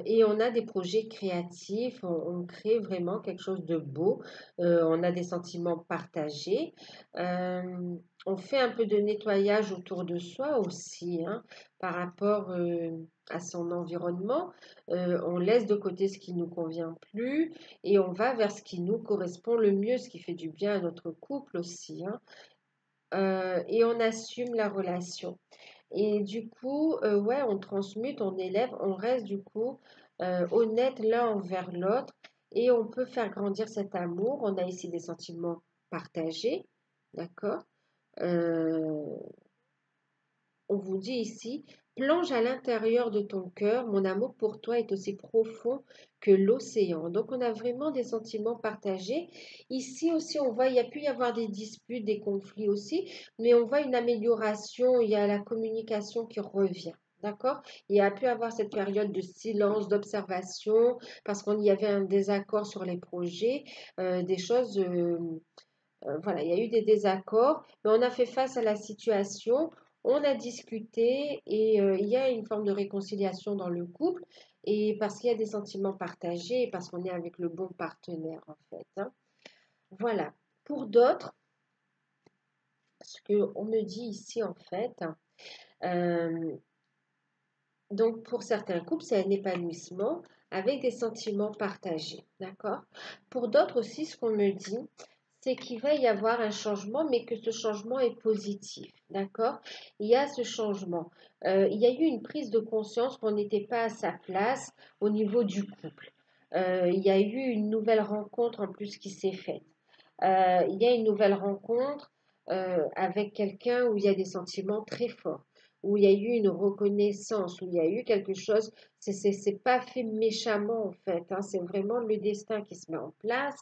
et on a des projets créatifs, on crée vraiment quelque chose de beau, on a des sentiments partagés, on fait un peu de nettoyage autour de soi aussi, hein, par rapport à son environnement. On laisse de côté ce qui nous convient plus et on va vers ce qui nous correspond le mieux, ce qui fait du bien à notre couple aussi, hein. Et on assume la relation. Et du coup, ouais, on transmute, on élève, on reste du coup honnête l'un envers l'autre et on peut faire grandir cet amour. On a ici des sentiments partagés, d'accord? Euh, on vous dit ici, plonge à l'intérieur de ton cœur, mon amour pour toi est aussi profond que l'océan. Donc on a vraiment des sentiments partagés. Ici aussi, on voit, il y a pu y avoir des disputes, des conflits aussi, mais on voit une amélioration, il y a la communication qui revient. D'accord? Il y a pu avoir cette période de silence, d'observation, parce qu'on y avait un désaccord sur les projets, des choses, voilà, il y a eu des désaccords, mais on a fait face à la situation, on a discuté et il y a une forme de réconciliation dans le couple et parce qu'il y a des sentiments partagés et parce qu'on est avec le bon partenaire en fait, hein. Voilà. Pour d'autres, ce qu'on me dit ici en fait, euh, donc pour certains couples, c'est un épanouissement avec des sentiments partagés, d'accord? Pour d'autres aussi, ce qu'on me dit, c'est qu'il va y avoir un changement, mais que ce changement est positif, d'accord? Il y a ce changement. Il y a eu une prise de conscience qu'on n'était pas à sa place au niveau du couple. Il y a eu une nouvelle rencontre en plus qui s'est faite. Il y a une nouvelle rencontre avec quelqu'un où il y a des sentiments très forts, où il y a eu une reconnaissance, où il y a eu quelque chose, c'est pas fait méchamment en fait, hein, c'est vraiment le destin qui se met en place,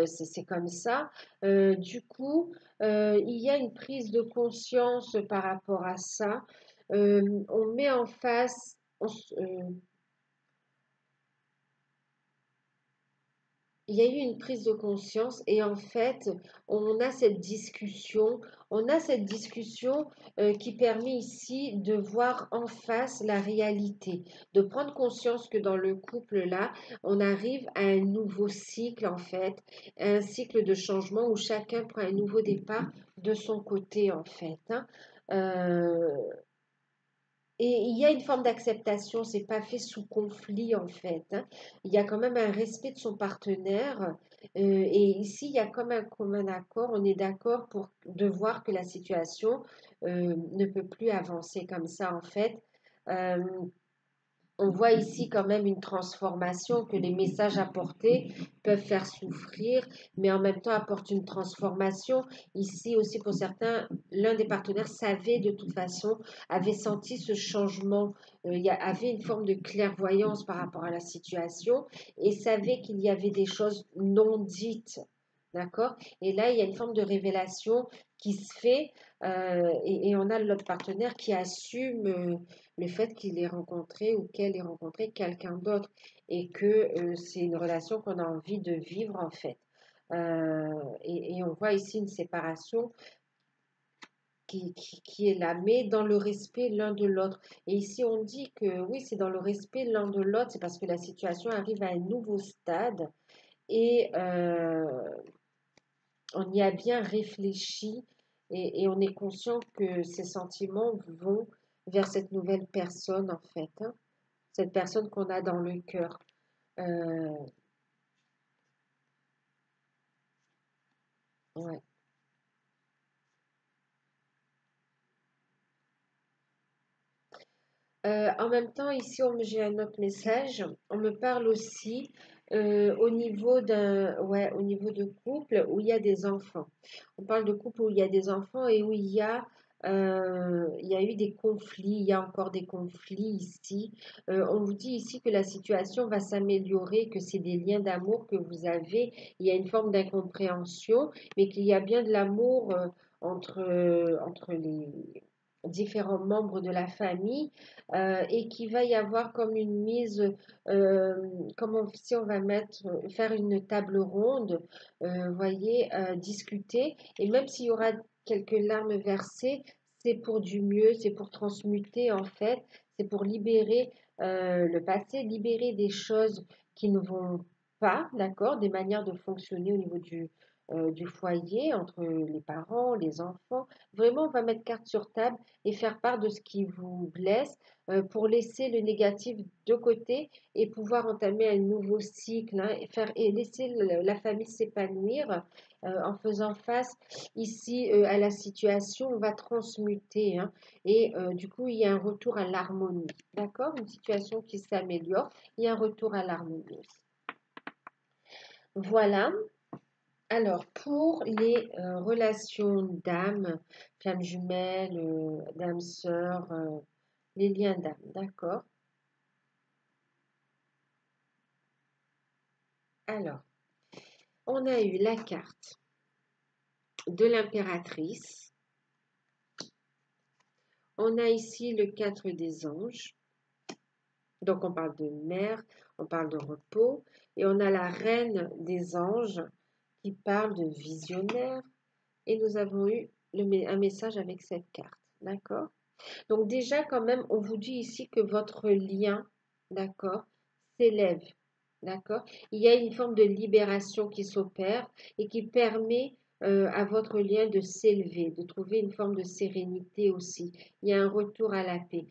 c'est comme ça. Du coup, il y a une prise de conscience par rapport à ça. On met en face, il y a eu une prise de conscience et en fait, on a cette discussion qui permet ici de voir en face la réalité, de prendre conscience que dans le couple là, on arrive à un nouveau cycle en fait, un cycle de changement où chacun prend un nouveau départ de son côté en fait, hein. Euh, et il y a une forme d'acceptation, c'est pas fait sous conflit en fait, hein. Il y a quand même un respect de son partenaire. Et ici, il y a comme un commun accord. On est d'accord pour de voir que la situation ne peut plus avancer comme ça en fait. Euh, on voit ici quand même une transformation que les messages apportés peuvent faire souffrir, mais en même temps apportent une transformation. Ici aussi pour certains, l'un des partenaires savait de toute façon, avait senti ce changement, avait une forme de clairvoyance par rapport à la situation et savait qu'il y avait des choses non dites. D'accord? Et là, il y a une forme de révélation qui se fait et on a l'autre partenaire qui assume le fait qu'il ait rencontré ou qu'elle ait rencontré quelqu'un d'autre et que c'est une relation qu'on a envie de vivre en fait. Et on voit ici une séparation qui est là, mais dans le respect l'un de l'autre. Et ici, on dit que oui, c'est dans le respect l'un de l'autre, c'est parce que la situation arrive à un nouveau stade et on y a bien réfléchi et on est conscient que ces sentiments vont vers cette nouvelle personne en fait, hein, cette personne qu'on a dans le cœur. Euh, ouais. En même temps, ici, j'ai un autre message. On me parle aussi ouais, au niveau de couple où il y a des enfants. On parle de couple où il y a des enfants et où il y a eu des conflits. Il y a encore des conflits ici. On vous dit ici que la situation va s'améliorer, que c'est des liens d'amour que vous avez. Il y a une forme d'incompréhension, mais qu'il y a bien de l'amour entre les différents membres de la famille et qu'il va y avoir comme une mise, si on va faire une table ronde, voyez, discuter, et même s'il y aura quelques larmes versées, c'est pour du mieux, c'est pour transmuter en fait, c'est pour libérer le passé, libérer des choses qui ne vont pas, d'accord, des manières de fonctionner au niveau du foyer, entre les parents, les enfants. Vraiment, on va mettre carte sur table et faire part de ce qui vous blesse pour laisser le négatif de côté et pouvoir entamer un nouveau cycle, hein, et laisser la famille s'épanouir en faisant face ici à la situation. On va transmuter, hein, et du coup, il y a un retour à l'harmonie. D'accord? Une situation qui s'améliore, il y a un retour à l'harmonie aussi. Voilà. Alors, pour les relations d'âme, flamme jumelle, d'âme sœur, les liens d'âme, d'accord? Alors, on a eu la carte de l'impératrice. On a ici le 4 des anges. Donc, on parle de mère, on parle de repos. Et on a la reine des anges qui parle de visionnaire. Et nous avons eu un message avec cette carte, d'accord? Donc déjà, quand même, on vous dit ici que votre lien, d'accord, s'élève, d'accord? Il y a une forme de libération qui s'opère et qui permet à votre lien de s'élever, de trouver une forme de sérénité aussi. Il y a un retour à la paix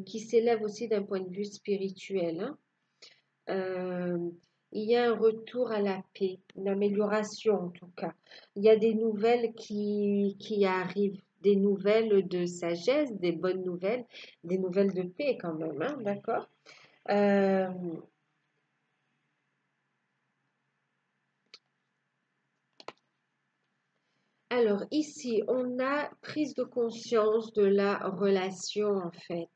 qui s'élève aussi d'un point de vue spirituel, hein. Euh, il y a un retour à la paix, une amélioration en tout cas. Il y a des nouvelles qui arrivent, des nouvelles de sagesse, des bonnes nouvelles, des nouvelles de paix quand même, hein, d'accord? Euh, Alors ici, on a prise de conscience de la relation en fait.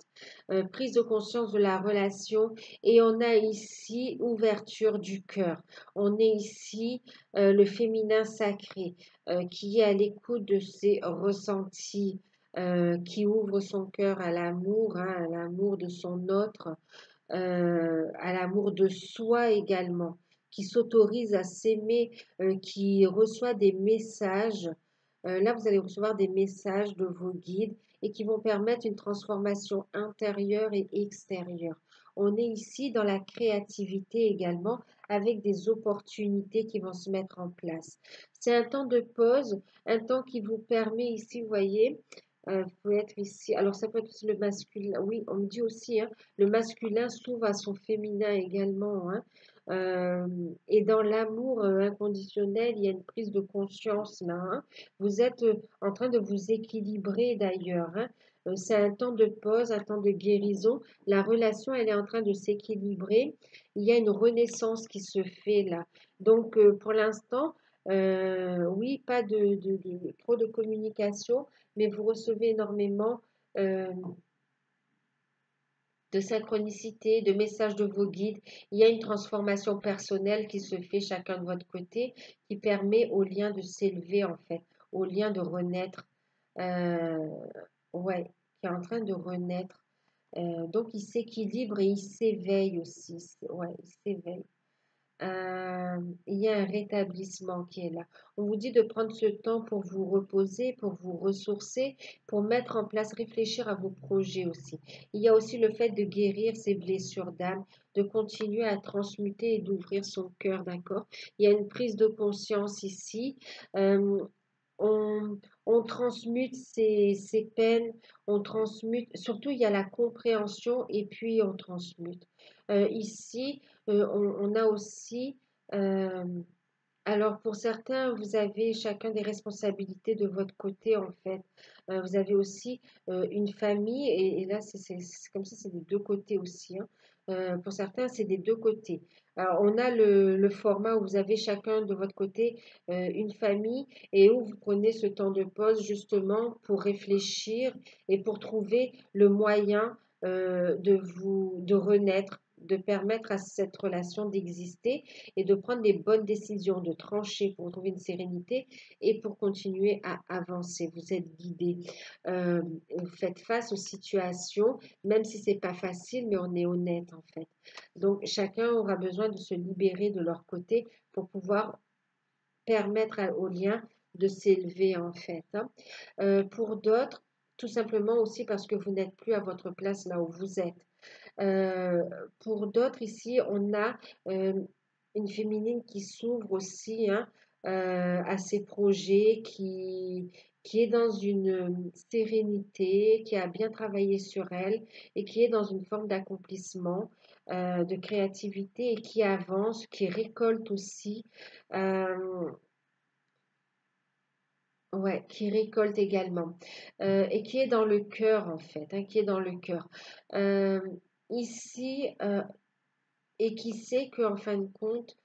Prise de conscience de la relation et on a ici ouverture du cœur. On est ici le féminin sacré qui est à l'écoute de ses ressentis, qui ouvre son cœur à l'amour, hein, à l'amour de son autre, à l'amour de soi également, qui s'autorise à s'aimer, qui reçoit des messages. Là, vous allez recevoir des messages de vos guides et qui vont permettre une transformation intérieure et extérieure. On est ici dans la créativité également, avec des opportunités qui vont se mettre en place. C'est un temps de pause, un temps qui vous permet ici, vous voyez, vous pouvez être ici. Alors, ça peut être aussi le masculin. Oui, on me dit aussi, hein, le masculin s'ouvre à son féminin également, hein. Et dans l'amour inconditionnel, il y a une prise de conscience là, hein. Vous êtes en train de vous équilibrer d'ailleurs, hein. C'est un temps de pause, un temps de guérison. La relation, elle est en train de s'équilibrer. Il y a une renaissance qui se fait là. Donc, pour l'instant, oui, pas trop de communication, mais vous recevez énormément euh, de synchronicité, de messages de vos guides. Il y a une transformation personnelle qui se fait chacun de votre côté, qui permet au lien de s'élever en fait, au lien de renaître. Euh, ouais, qui est en train de renaître. Donc il s'équilibre et il s'éveille aussi. Ouais, il s'éveille. Il y a un rétablissement qui est là. On vous dit de prendre ce temps pour vous reposer, pour vous ressourcer, pour mettre en place, réfléchir à vos projets aussi. Il y a aussi le fait de guérir ses blessures d'âme, de continuer à transmuter et d'ouvrir son cœur, d'accord? Il y a une prise de conscience ici. Euh, on transmute ses peines, on transmute, surtout il y a la compréhension et puis on transmute. Ici, on a aussi, euh, alors pour certains, vous avez chacun des responsabilités de votre côté en fait. Vous avez aussi une famille et là c'est comme ça, c'est des deux côtés aussi, hein. Pour certains, c'est des deux côtés. Alors, on a le format où vous avez chacun de votre côté une famille et où vous prenez ce temps de pause justement pour réfléchir et pour trouver le moyen de renaître, de permettre à cette relation d'exister et de prendre les bonnes décisions, de trancher pour trouver une sérénité et pour continuer à avancer. Vous êtes guidé. Euh, vous faites face aux situations, même si c'est pas facile, mais on est honnête en fait. Donc chacun aura besoin de se libérer de leur côté pour pouvoir permettre au lien de s'élever en fait, hein. Pour d'autres, tout simplement aussi parce que vous n'êtes plus à votre place là où vous êtes. Euh, pour d'autres, ici, on a euh, une féminine qui s'ouvre aussi, hein, à ses projets, qui est dans une sérénité, qui a bien travaillé sur elle et qui est dans une forme d'accomplissement, de créativité et qui avance, qui récolte aussi. euh, Ouais, qui récolte également et qui est dans le cœur en fait, hein, qui est dans le cœur. Euh, Ici, et qui sait qu'en fin de compte,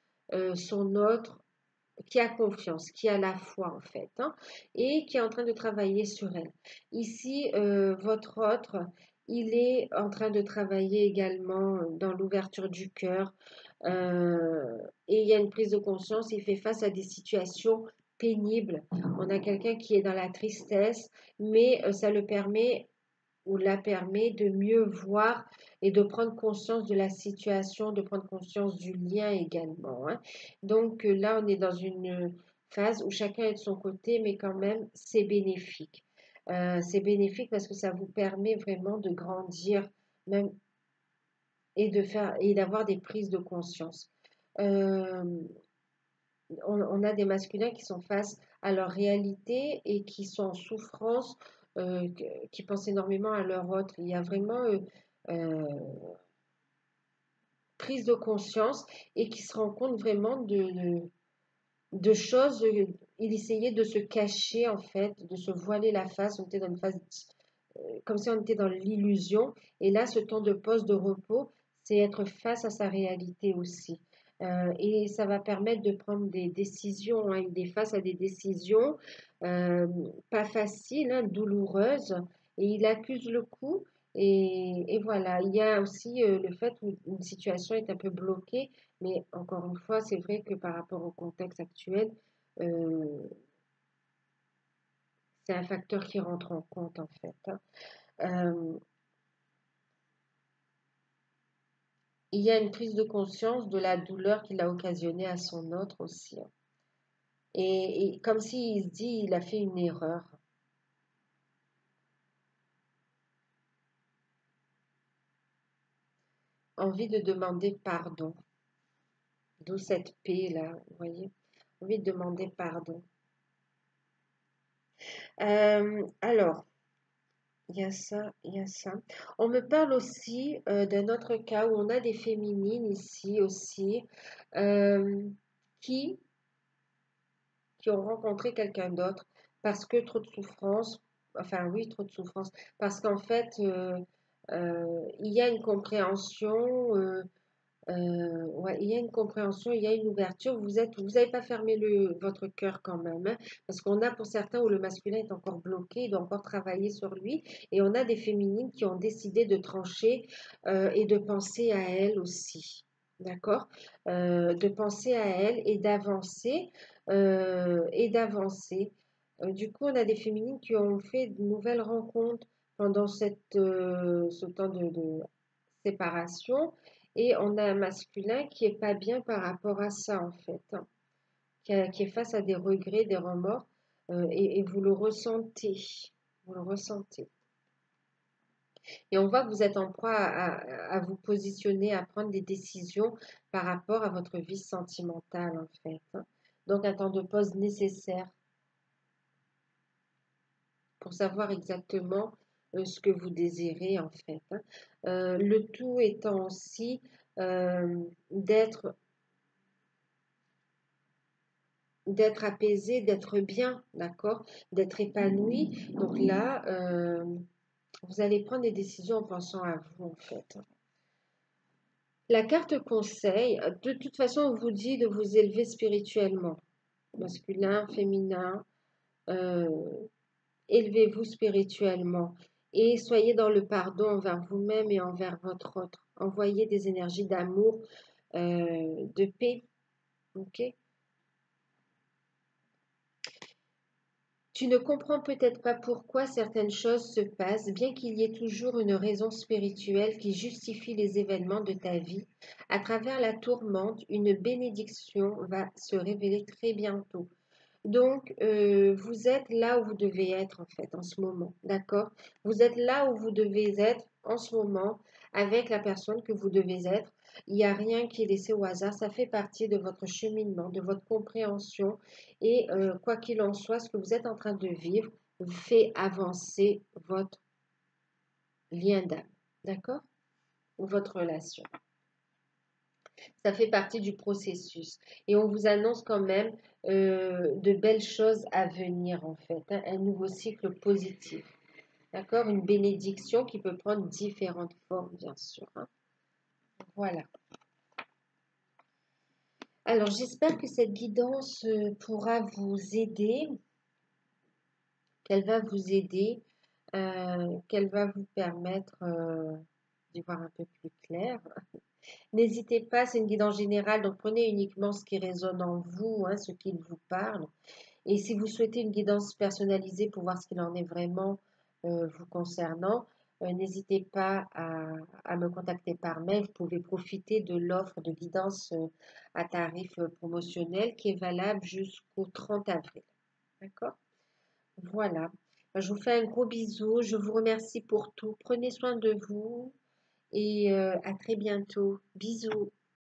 son autre, qui a confiance, qui a la foi en fait, hein, et qui est en train de travailler sur elle. Ici, votre autre, il est en train de travailler également dans l'ouverture du cœur et il y a une prise de conscience, il fait face à des situations pénibles. On a quelqu'un qui est dans la tristesse, mais ça le permet ou la permet de mieux voir et de prendre conscience de la situation, de prendre conscience du lien également, hein. Donc là, on est dans une phase où chacun est de son côté, mais quand même, c'est bénéfique. C'est bénéfique parce que ça vous permet vraiment de grandir même et de faire et d'avoir des prises de conscience. Euh, on a des masculins qui sont face à leur réalité et qui sont en souffrance, qui pensent énormément à leur autre. Il y a vraiment euh, prise de conscience et qui se rendent compte vraiment de choses. Il essayait de se cacher en fait, de se voiler la face. On était dans une phase comme si on était dans l'illusion. Et là, ce temps de pause, de repos, c'est être face à sa réalité aussi. Et ça va permettre de prendre des décisions, hein. Il est face à des décisions euh, pas faciles, hein, douloureuses, et il accuse le coup. Et voilà, il y a aussi le fait où une situation est un peu bloquée, mais encore une fois, c'est vrai que par rapport au contexte actuel, euh, c'est un facteur qui rentre en compte en fait, hein. Euh, il y a une prise de conscience de la douleur qu'il a occasionnée à son autre aussi, hein. Et comme s'il se dit, il a fait une erreur. Envie de demander pardon. D'où cette paix-là, vous voyez. Envie de demander pardon. Alors, il y a ça, il y a ça. On me parle aussi d'un autre cas où on a des féminines ici aussi euh, qui, qui ont rencontré quelqu'un d'autre parce que trop de souffrance, enfin oui, trop de souffrance, parce qu'en fait, il y a une compréhension. Ouais, il y a une compréhension, il y a une ouverture. Vous n'avez pas fermé votre cœur quand même, hein, parce qu'on a pour certains où le masculin est encore bloqué, il doit encore travailler sur lui, et on a des féminines qui ont décidé de trancher et de penser à elles aussi, d'accord? De penser à elles et d'avancer. Du coup, on a des féminines qui ont fait de nouvelles rencontres pendant ce temps de séparation. Et on a un masculin qui est pas bien par rapport à ça, en fait, hein, qui est face à des regrets, des remords, et vous le ressentez. Vous le ressentez. Et on voit que vous êtes en proie à vous positionner, à prendre des décisions par rapport à votre vie sentimentale, en fait, hein. Donc, un temps de pause nécessaire pour savoir exactement ce que vous désirez, en fait, hein. Le tout étant aussi d'être apaisé, d'être bien, d'accord, d'être épanoui. Donc là, vous allez prendre des décisions en pensant à vous, en fait. La carte conseil, de toute façon, on vous dit de vous élever spirituellement, masculin, féminin, euh, élevez-vous spirituellement et soyez dans le pardon envers vous-même et envers votre autre. Envoyez des énergies d'amour, de paix, ok? Tu ne comprends peut-être pas pourquoi certaines choses se passent, bien qu'il y ait toujours une raison spirituelle qui justifie les événements de ta vie. À travers la tourmente, une bénédiction va se révéler très bientôt. Donc, vous êtes là où vous devez être en fait en ce moment, d'accord? Vous êtes là où vous devez être en ce moment avec la personne que vous devez être. Il n'y a rien qui est laissé au hasard, ça fait partie de votre cheminement, de votre compréhension. Et quoi qu'il en soit, ce que vous êtes en train de vivre fait avancer votre lien d'âme, d'accord? Ou votre relation. Ça fait partie du processus. Et on vous annonce quand même de belles choses à venir, en fait, hein, un nouveau cycle positif. D'accord? Une bénédiction qui peut prendre différentes formes, bien sûr, hein. Voilà. Alors, j'espère que cette guidance pourra vous aider, qu'elle va vous aider, qu'elle va vous permettre d'y voir un peu plus clair. N'hésitez pas, c'est une guidance générale, donc prenez uniquement ce qui résonne en vous, hein, ce qui vous parle. Et si vous souhaitez une guidance personnalisée pour voir ce qu'il en est vraiment vous concernant, n'hésitez pas à me contacter par mail. Vous pouvez profiter de l'offre de guidance à tarif promotionnel qui est valable jusqu'au 30 avril. D'accord? Voilà. Je vous fais un gros bisou. Je vous remercie pour tout. Prenez soin de vous et à très bientôt. Bisous.